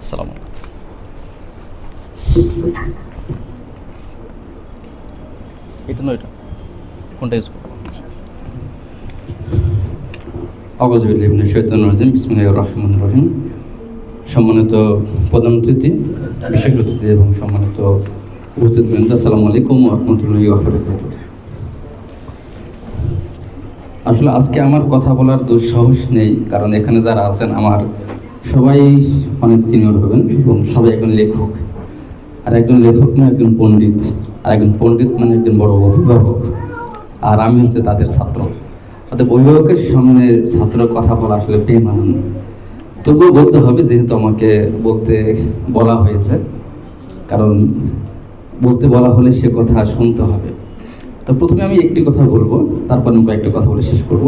সালাম। এটা নয়, এটা কোনটা ইউজ করবো? আউযু বিল্লাহি মিনাশ শাইতানির রাজিম। বিসমিল্লাহির রহমানির রহিম। সম্মানিত প্রধান অতিথি, বিশেষ অতিথি এবং সম্মানিত উপস্থিতবৃন্দ, আসসালামু আলাইকুম ওয়া রাহমাতুল্লাহি ওয়া বারাকাতুহু। আসলে আজকে আমার কথা বলার দুঃসাহস নেই, কারণ এখানে যারা আছেন আমার সবাই অনেক সিনিয়র হবেন এবং সবাই একজন লেখক। আর একজন লেখক মানে একজন পণ্ডিত, আর একজন পণ্ডিত মানে একজন বড় অভিভাবক, আর আমি হচ্ছে তাদের ছাত্র। অর্থাৎ অভিভাবকের সামনে ছাত্র কথা বলা আসলে বেমানান, তবুও বলতে হবে যেহেতু আমাকে বলতে বলা হয়েছে, কারণ বলতে বলা হলে সে কথা শুনতে হবে। তো প্রথমে আমি একটি কথা বলবো, তারপর আমি কয়েকটি কথা বলে শেষ করব।